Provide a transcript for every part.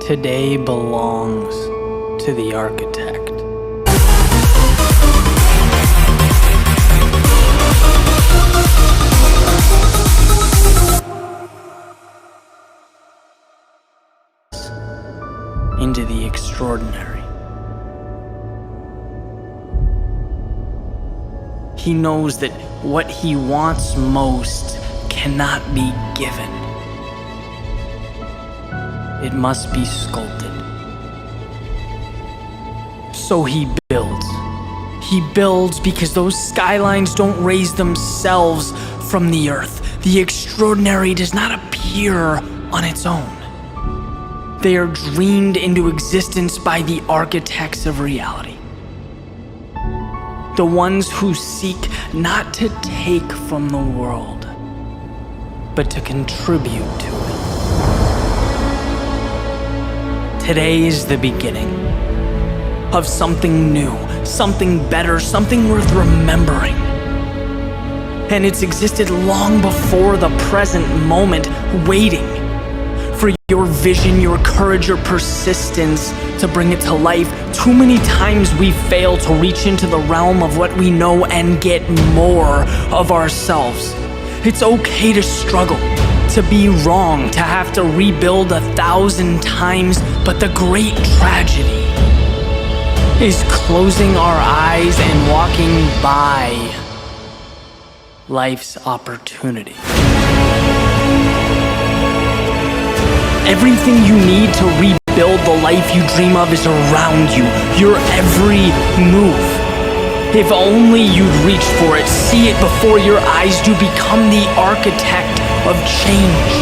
Today belongs to the architect. Into the extraordinary. He knows that what he wants most cannot be given. It must be sculpted. So he builds. He builds because those skylines don't raise themselves from the earth. The extraordinary does not appear on its own. They are dreamed into existence by the architects of reality. The ones who seek not to take from the world, but to contribute to it. Today is the beginning of something new, something better, something worth remembering. And it's existed long before the present moment, waiting for your vision, your courage, your persistence to bring it to life. Too many times we fail to reach into the realm of what we know and get more of ourselves. It's okay to struggle, to be wrong, to have to rebuild 1,000 times, but the great tragedy is closing our eyes and walking by life's opportunity. Everything you need to rebuild the life you dream of is around you, your every move. If only you'd reach for it, see it before your eyes, you become the architect of change.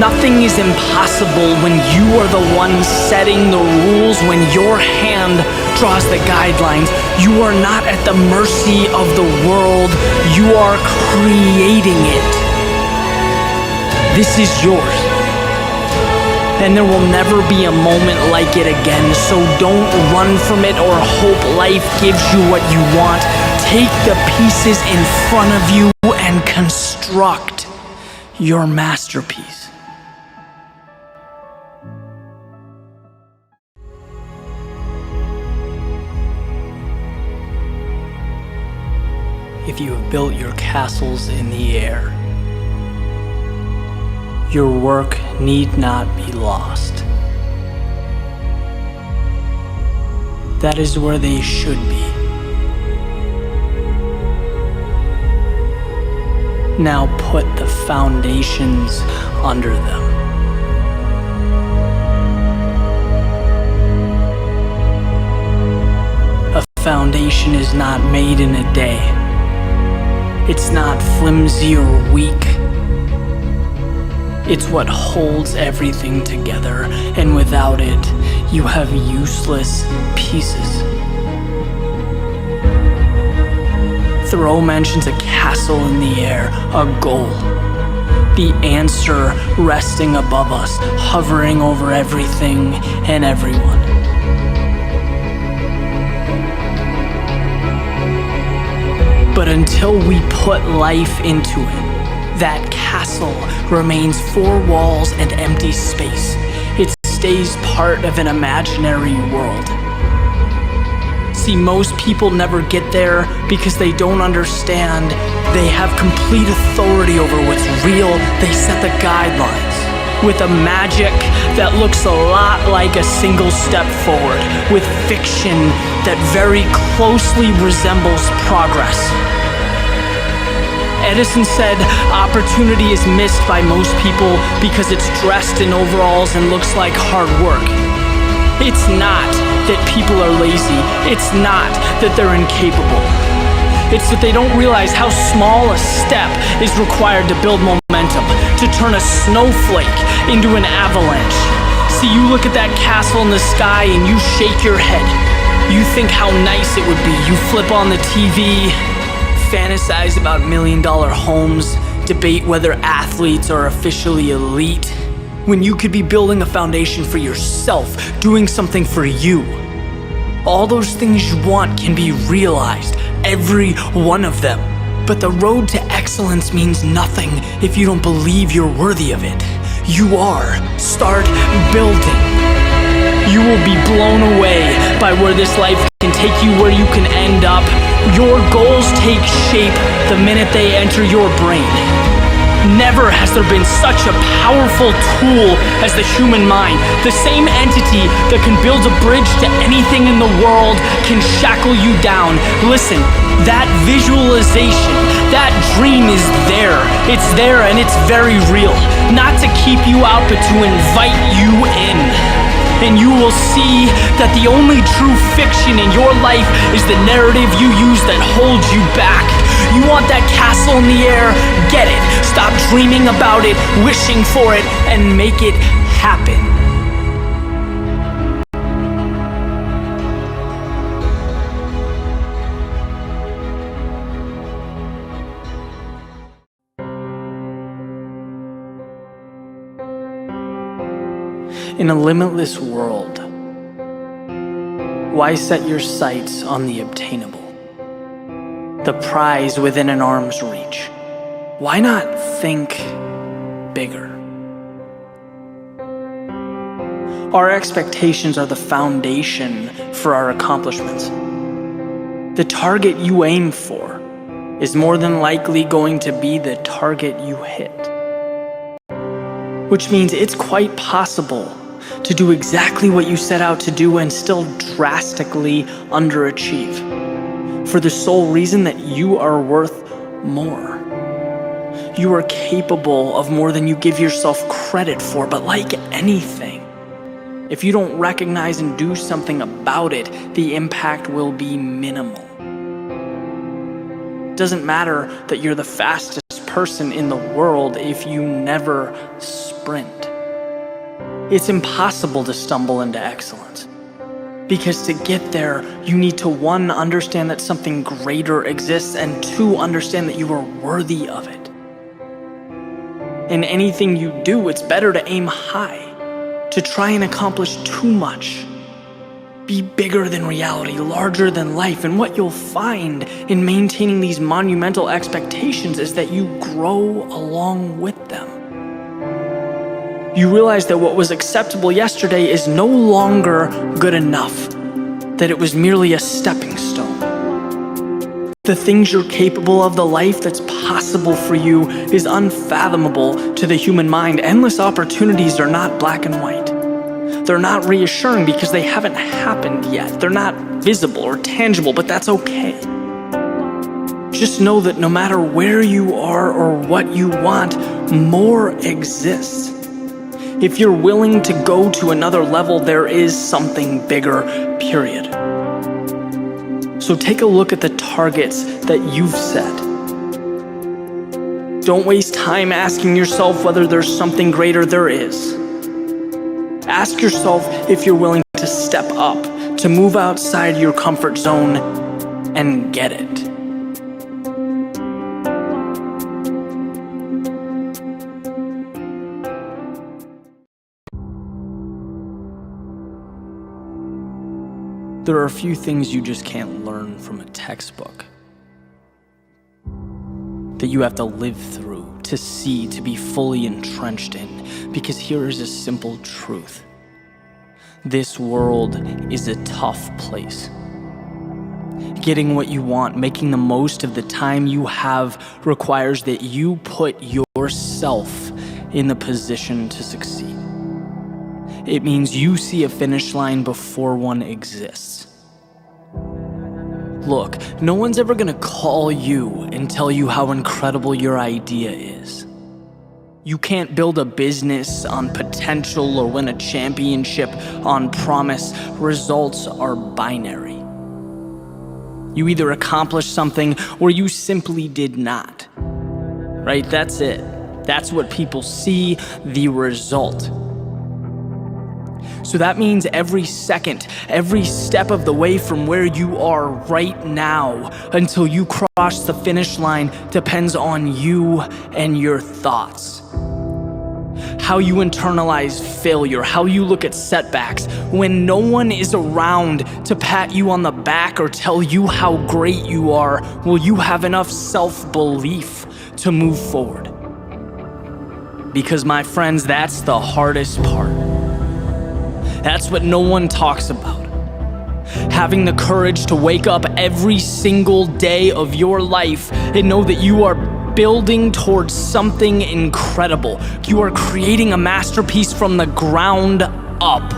Nothing is impossible when you are the one setting the rules, when your hand draws the guidelines. You are not at the mercy of the world, you are creating it. This is yours. And there will never be a moment like it again, so don't run from it or hope life gives you what you want. Take the pieces in front of you and construct your masterpiece. If you have built your castles in the air, your work need not be lost. That is where they should be. Now put the foundations under them. A foundation is not made in a day. It's not flimsy or weak. It's what holds everything together, and without it, you have useless pieces. Thoreau mentions a castle in the air, a goal. The answer resting above us, hovering over everything and everyone. But until we put life into it, that castle remains four walls and empty space. It stays part of an imaginary world. See, most people never get there because they don't understand. They have complete authority over what's real. They set the guidelines with a magic that looks a lot like a single step forward, with fiction that very closely resembles progress. Edison said opportunity is missed by most people because it's dressed in overalls and looks like hard work. It's not that people are lazy. It's not that they're incapable. It's that they don't realize how small a step is required to build momentum, to turn a snowflake into an avalanche. See, you look at that castle in the sky and you shake your head. You think how nice it would be. You flip on the TV, fantasize about $1 million homes, debate whether athletes are officially elite, when you could be building a foundation for yourself, doing something for you. All those things you want can be realized, every one of them. But the road to excellence means nothing if you don't believe you're worthy of it. You are. Start building. You will be blown away by where this life can take you, where you can end up. Your goals take shape the minute they enter your brain. Never has there been such a powerful tool as the human mind. The same entity that can build a bridge to anything in the world can shackle you down. Listen, that visualization, that dream is there. It's there and it's very real. Not to keep you out, but to invite you in. And you will see that the only true fiction in your life is the narrative you use that holds you back. You want that castle in the air? Get it. Stop dreaming about it, wishing for it, and make it happen. In a limitless world, why set your sights on the obtainable? The prize within an arm's reach. Why not think bigger? Our expectations are the foundation for our accomplishments. The target you aim for is more than likely going to be the target you hit. Which means it's quite possible to do exactly what you set out to do and still drastically underachieve, for the sole reason that you are worth more. You are capable of more than you give yourself credit for, but like anything, if you don't recognize and do something about it, the impact will be minimal. It doesn't matter that you're the fastest person in the world if you never sprint. It's impossible to stumble into excellence. Because to get there, you need to, 1, understand that something greater exists, and 2, understand that you are worthy of it. In anything you do, it's better to aim high, to try and accomplish too much. Be bigger than reality, larger than life, and what you'll find in maintaining these monumental expectations is that you grow along with them. You realize that what was acceptable yesterday is no longer good enough, that it was merely a stepping stone. The things you're capable of, the life that's possible for you, is unfathomable to the human mind. Endless opportunities are not black and white. They're not reassuring because they haven't happened yet. They're not visible or tangible, but that's okay. Just know that no matter where you are or what you want, more exists. If you're willing to go to another level, there is something bigger, period. So take a look at the targets that you've set. Don't waste time asking yourself whether there's something greater. There is. Ask yourself if you're willing to step up, to move outside your comfort zone and get it. There are a few things you just can't learn from a textbook, that you have to live through, to see, to be fully entrenched in, because here is a simple truth. This world is a tough place. Getting what you want, making the most of the time you have, requires that you put yourself in the position to succeed. It means you see a finish line before one exists. Look, no one's ever gonna call you and tell you how incredible your idea is. You can't build a business on potential or win a championship on promise. Results are binary. You either accomplished something or you simply did not. Right? That's it. That's what people see, the result. So that means every second, every step of the way from where you are right now until you cross the finish line depends on you and your thoughts. How you internalize failure, how you look at setbacks. When no one is around to pat you on the back or tell you how great you are, will you have enough self-belief to move forward? because my friends, that's the hardest part. That's what no one talks about. Having the courage to wake up every single day of your life and know that you are building towards something incredible. You are creating a masterpiece from the ground up.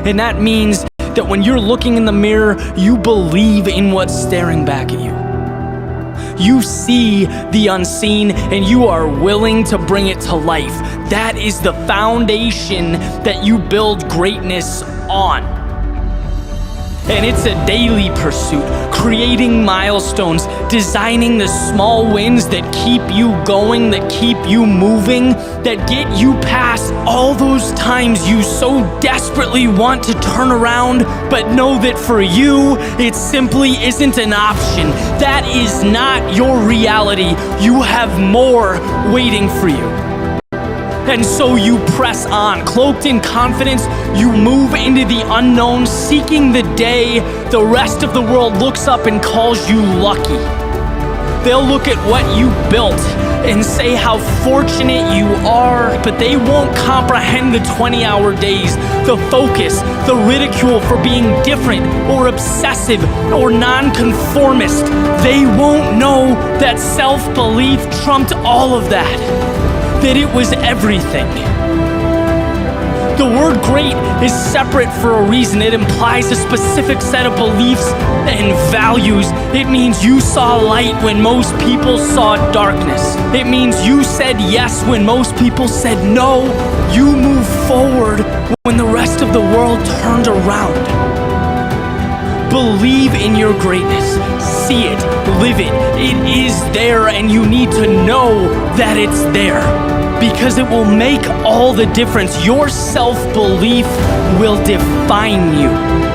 And that means that when you're looking in the mirror, you believe in what's staring back at you. You see the unseen and you are willing to bring it to life. That is the foundation that you build greatness on. And it's a daily pursuit, creating milestones, designing the small wins that keep you going, that keep you moving, that get you past all those times you so desperately want to turn around, but know that for you, it simply isn't an option. That is not your reality. You have more waiting for you. And so you press on, cloaked in confidence, you move into the unknown, seeking the day the rest of the world looks up and calls you lucky. They'll look at what you built and say how fortunate you are, but they won't comprehend the 20-hour days, the focus, the ridicule for being different or obsessive or nonconformist. They won't know that self-belief trumped all of that it was everything. The word great is separate for a reason. It implies a specific set of beliefs and values. It means you saw light when most people saw darkness. It means you said yes when most people said no. You moved forward when the rest of the world turned around. Believe in your greatness. See it, live it. It is there, and you need to know that it's there, because it will make all the difference. Your self-belief will define you.